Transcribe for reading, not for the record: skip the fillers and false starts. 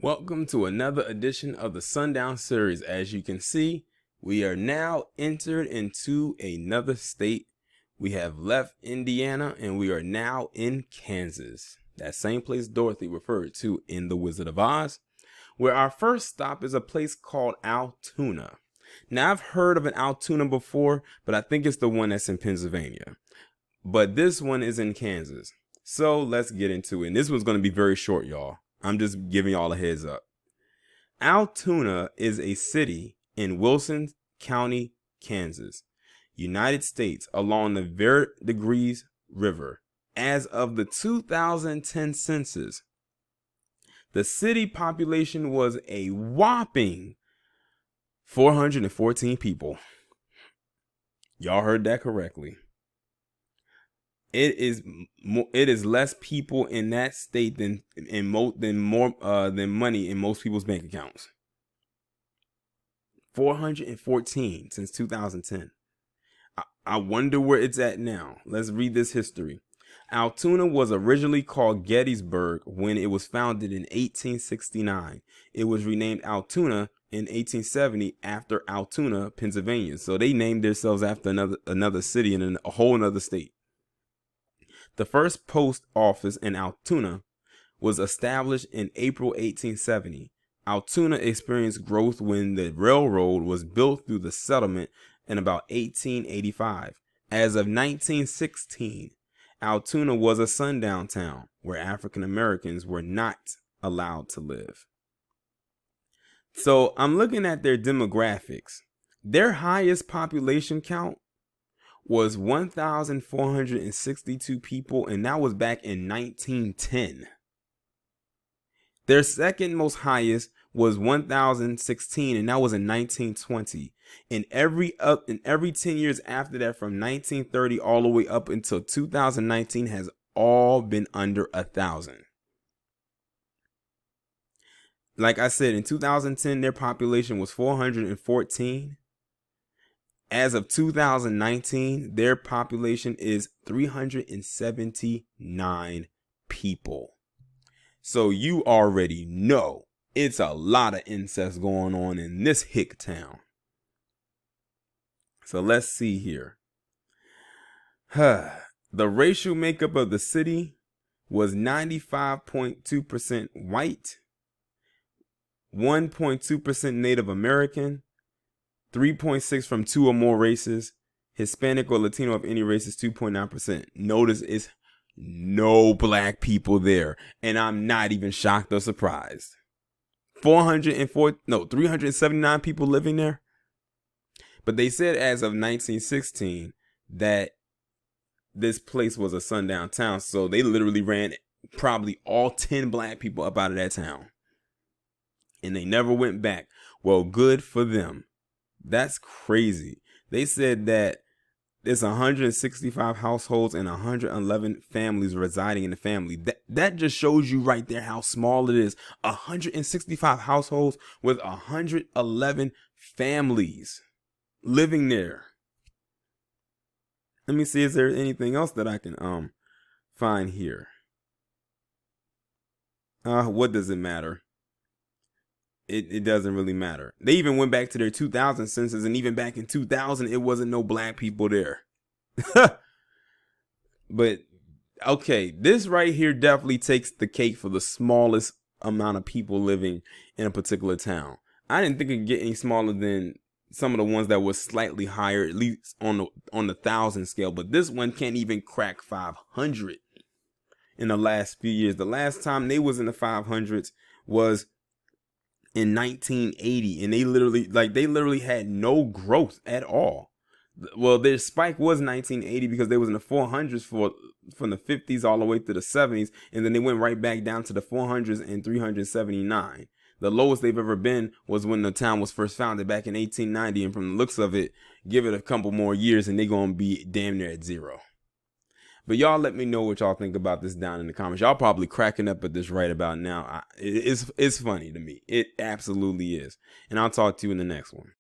Welcome to another edition of the Sundown series. As you can see, we are now entered into another state. We have left Indiana and we are now in Kansas. That same place Dorothy referred to in The Wizard of Oz, where our first stop is a place called Altoona. Now, I've heard of an Altoona before, but I think it's the one that's in Pennsylvania. But this one is in Kansas. So let's get into it. And this one's going to be very short, y'all. I'm just giving y'all a heads up. Altoona is a city in Wilson County, Kansas, United States, along the Verdigris River. As of the 2010 census, the city population was a whopping 414 people. Y'all heard that correctly. It is less people in that state than money in most people's bank accounts. 414 since 2010. I wonder where it's at now. Let's read this history. Altoona was originally called Gettysburg when it was founded in 1869. It was renamed Altoona in 1870 after Altoona, Pennsylvania. So they named themselves after another city in a whole another state. The first post office in Altoona was established in April 1870. Altoona experienced growth when the railroad was built through the settlement in about 1885. As of 1916, Altoona was a sundown town where African Americans were not allowed to live. So I'm looking at their demographics. Their highest population count was 1,462 people, and that was back in 1910. Their second most highest was 1,016, and that was in 1920. And every 10 years after that, from 1930 all the way up until 2019, has all been under 1,000. Like I said, in 2010, their population was 414. As of 2019, their population is 379 people. So you already know it's a lot of incest going on in this hick town. So let's see here. The racial makeup of the city was 95.2% white, 1.2% Native American, 3.6% from two or more races. Hispanic or Latino of any race is 2.9%. Notice it's no black people there. And I'm not even shocked or surprised. 379 people living there. But they said as of 1916 that this place was a sundown town. So they literally ran probably all 10 black people up out of that town. And they never went back. Well, good for them. That's crazy. They said that there's 165 households and 111 families residing in the family. That just shows you right there how small it is. 165 households with 111 families living there. Let me see, is there anything else that I can find here? What does it matter? It doesn't really matter. They even went back to their 2000 census, and even back in 2000, it wasn't no black people there. But, okay, this right here definitely takes the cake for the smallest amount of people living in a particular town. I didn't think it could get any smaller than some of the ones that were slightly higher, at least on the 1,000 scale. But this one can't even crack 500 in the last few years. The last time they was in the 500s was in 1980, and they literally had no growth at all. Well, their spike was 1980 because they was in the 400s from the 50s all the way to the 70s, and then they went right back down to the 400s in 379. The lowest they've ever been was when the town was first founded back in 1890, and from the looks of it, give it a couple more years and they're gonna be damn near at zero. But y'all let me know what y'all think about this down in the comments. Y'all probably cracking up at this right about now. It's funny to me. It absolutely is. And I'll talk to you in the next one.